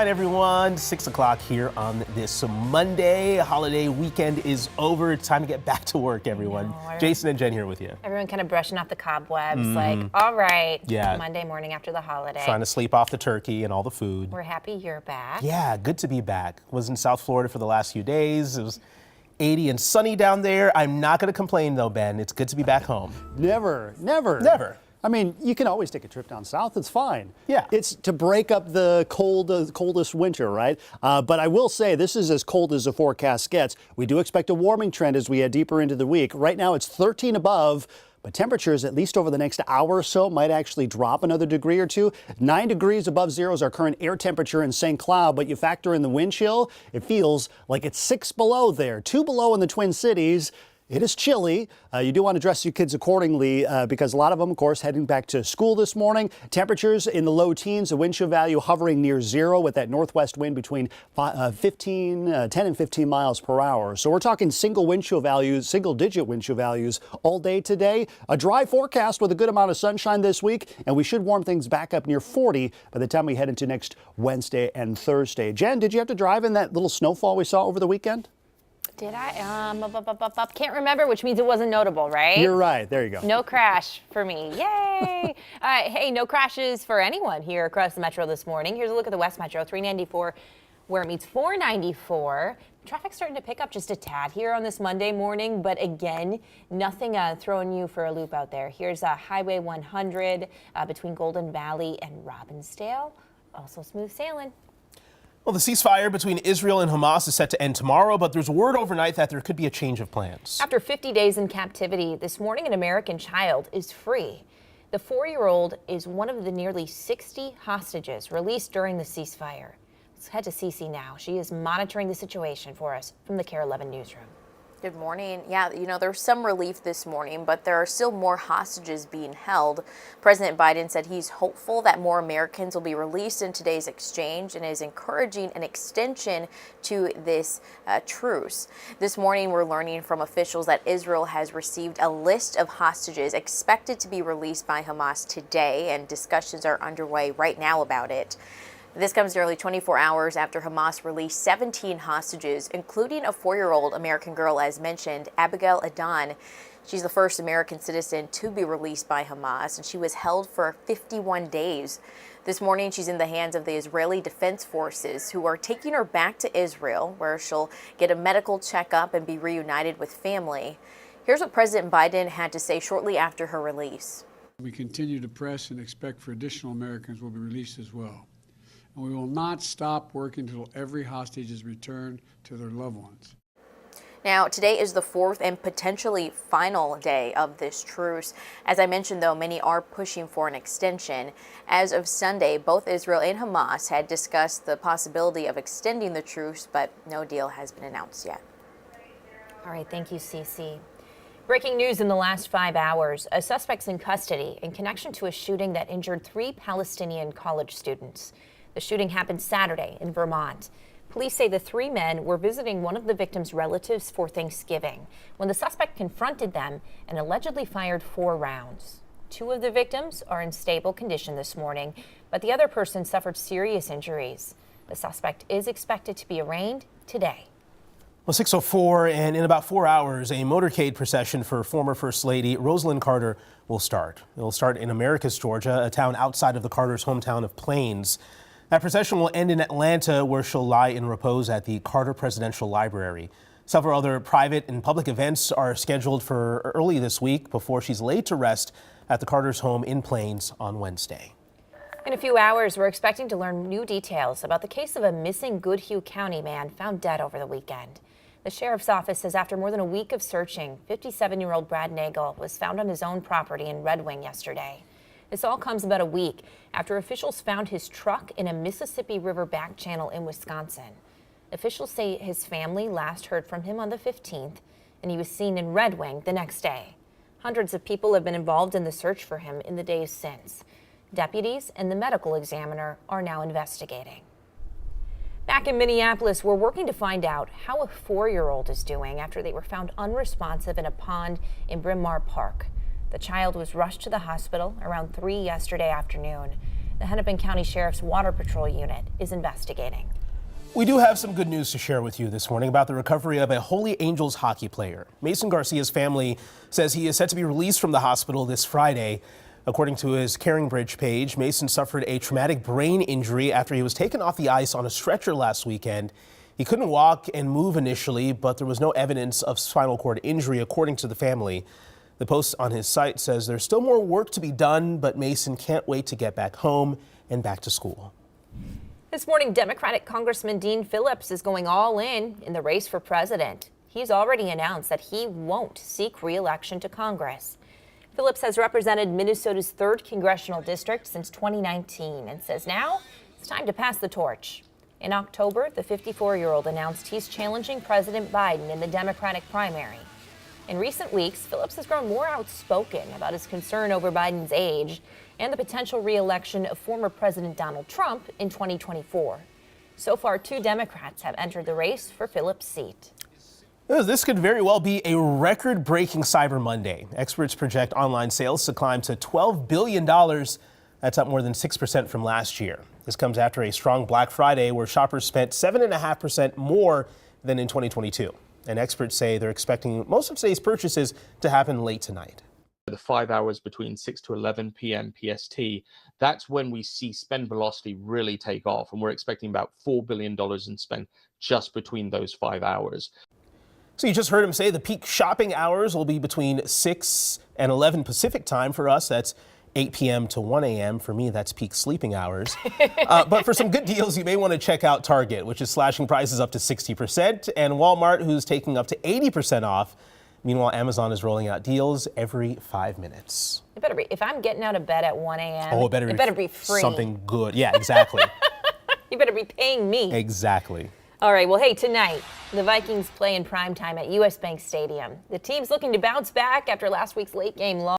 Hi everyone, 6 o'clock here on this Monday. Holiday weekend is over. It's time to get back to work, everyone. Jason and Jen here with you. Everyone kind of brushing off the cobwebs, like, all right, Yeah. Monday morning after the holiday. Trying to sleep off the turkey and all the food. We're happy you're back. Yeah, good to be back. Was in South Florida for the last few days. It was 80 and sunny down there. I'm not going to complain though, Ben. It's good to be back home. Never. I mean, you can always take a trip down south. It's fine. Yeah. It's to break up the coldest winter, right? But I will say this is as cold as the forecast gets. We do expect a warming trend as we head deeper into the week. Right now it's 13 above, but temperatures, at least over the next hour or so, might actually drop another degree or two. 9 degrees above zero is our current air temperature in St. Cloud, but you factor in the wind chill, it feels like it's 6 below there, 2 below in the Twin Cities. It is chilly. You do want to dress your kids accordingly because a lot of them, of course, heading back to school this morning. Temperatures in the low teens, the wind chill value hovering near zero with that northwest wind between 10 and 15 miles per hour. So we're talking single digit wind chill values all day today. A dry forecast with a good amount of sunshine this week, and we should warm things back up near 40 by the time we head into next Wednesday and Thursday. Jen, did you have to drive in that little snowfall we saw over the weekend? Did I? Can't remember, which means it wasn't notable, right? You're right. There you go. No crash for me. Yay! Hey, no crashes for anyone here across the metro this morning. Here's a look at the West Metro, 394, where it meets 494. Traffic's starting to pick up just a tad here on this Monday morning, but again, nothing throwing you for a loop out there. Here's Highway 100 between Golden Valley and Robbinsdale. Also smooth sailing. Well, the ceasefire between Israel and Hamas is set to end tomorrow, but there's word overnight that there could be a change of plans. After 50 days in captivity, this morning an American child is free. The 4-year-old is one of the nearly 60 hostages released during the ceasefire. Let's head to Cece now. She is monitoring the situation for us from the KARE 11 newsroom. Good morning. Yeah, there's some relief this morning, but there are still more hostages being held. President Biden said he's hopeful that more Americans will be released in today's exchange and is encouraging an extension to this truce. This morning, we're learning from officials that Israel has received a list of hostages expected to be released by Hamas today, and discussions are underway right now about it. This comes nearly 24 hours after Hamas released 17 hostages, including a 4-year-old American girl, as mentioned, Abigail Adan. She's the first American citizen to be released by Hamas, and she was held for 51 days. This morning, she's in the hands of the Israeli Defense Forces, who are taking her back to Israel, where she'll get a medical checkup and be reunited with family. Here's what President Biden had to say shortly after her release. We continue to press and expect for additional Americans will be released as well. And we will not stop working until every hostage is returned to their loved ones. Now, today is the 4th and potentially final day of this truce. As I mentioned, though, many are pushing for an extension. As of Sunday, both Israel and Hamas had discussed the possibility of extending the truce, but no deal has been announced yet. All right, thank you, Cece. Breaking news in the last 5 hours. A suspect's in custody in connection to a shooting that injured 3 Palestinian college students. The shooting happened Saturday in Vermont. Police say the 3 men were visiting one of the victims' relatives for Thanksgiving when the suspect confronted them and allegedly fired 4 rounds. 2 of the victims are in stable condition this morning, but the other person suffered serious injuries. The suspect is expected to be arraigned today. Well, 6:04, and in about 4 hours, a motorcade procession for former First Lady Rosalynn Carter will start. It will start in Americus, Georgia, a town outside of the Carter's hometown of Plains. That procession will end in Atlanta, where she'll lie in repose at the Carter Presidential Library. Several other private and public events are scheduled for early this week before she's laid to rest at the Carter's home in Plains on Wednesday. In a few hours, we're expecting to learn new details about the case of a missing Goodhue County man found dead over the weekend. The sheriff's office says after more than a week of searching, 57-year-old Brad Nagel was found on his own property in Red Wing yesterday. This all comes about a week after officials found his truck in a Mississippi River back channel in Wisconsin. Officials say his family last heard from him on the 15th, and he was seen in Red Wing the next day. Hundreds of people have been involved in the search for him in the days since. Deputies and the medical examiner are now investigating. Back in Minneapolis, we're working to find out how a 4-year-old is doing after they were found unresponsive in a pond in Bryn Mawr Park. The child was rushed to the hospital around 3 yesterday afternoon. The Hennepin County Sheriff's Water Patrol Unit is investigating. We do have some good news to share with you this morning about the recovery of a Holy Angels hockey player. Mason Garcia's family says he is set to be released from the hospital this Friday. According to his CaringBridge page, Mason suffered a traumatic brain injury after he was taken off the ice on a stretcher last weekend. He couldn't walk and move initially, but there was no evidence of spinal cord injury, according to the family. The post on his site says there's still more work to be done, but Mason can't wait to get back home and back to school. This morning, Democratic Congressman Dean Phillips is going all in the race for president. He's already announced that he won't seek re-election to Congress. Phillips has represented Minnesota's 3rd congressional district since 2019 and says now it's time to pass the torch. In October, the 54-year-old announced he's challenging President Biden in the Democratic primary. In recent weeks, Phillips has grown more outspoken about his concern over Biden's age and the potential re-election of former President Donald Trump in 2024. So far, 2 Democrats have entered the race for Phillips' seat. This could very well be a record-breaking Cyber Monday. Experts project online sales to climb to $12 billion. That's up more than 6% from last year. This comes after a strong Black Friday where shoppers spent 7.5% more than in 2022. And experts say they're expecting most of today's purchases to happen late tonight. The 5 hours between 6 to 11 p.m. PST, that's when we see spend velocity really take off. And we're expecting about $4 billion in spend just between those 5 hours. So you just heard him say the peak shopping hours will be between 6 and 11 Pacific time. For us, that's 8 p.m. to 1 a.m. For me, that's peak sleeping hours. But for some good deals, you may want to check out Target, which is slashing prices up to 60%, and Walmart, who's taking up to 80% off. Meanwhile, Amazon is rolling out deals every 5 minutes. It better be, if I'm getting out of bed at 1 a.m., Oh, it better be free. Something good. Yeah, exactly. You better be paying me. Exactly. All right, well, hey, tonight, the Vikings play in primetime at U.S. Bank Stadium. The team's looking to bounce back after last week's late game loss.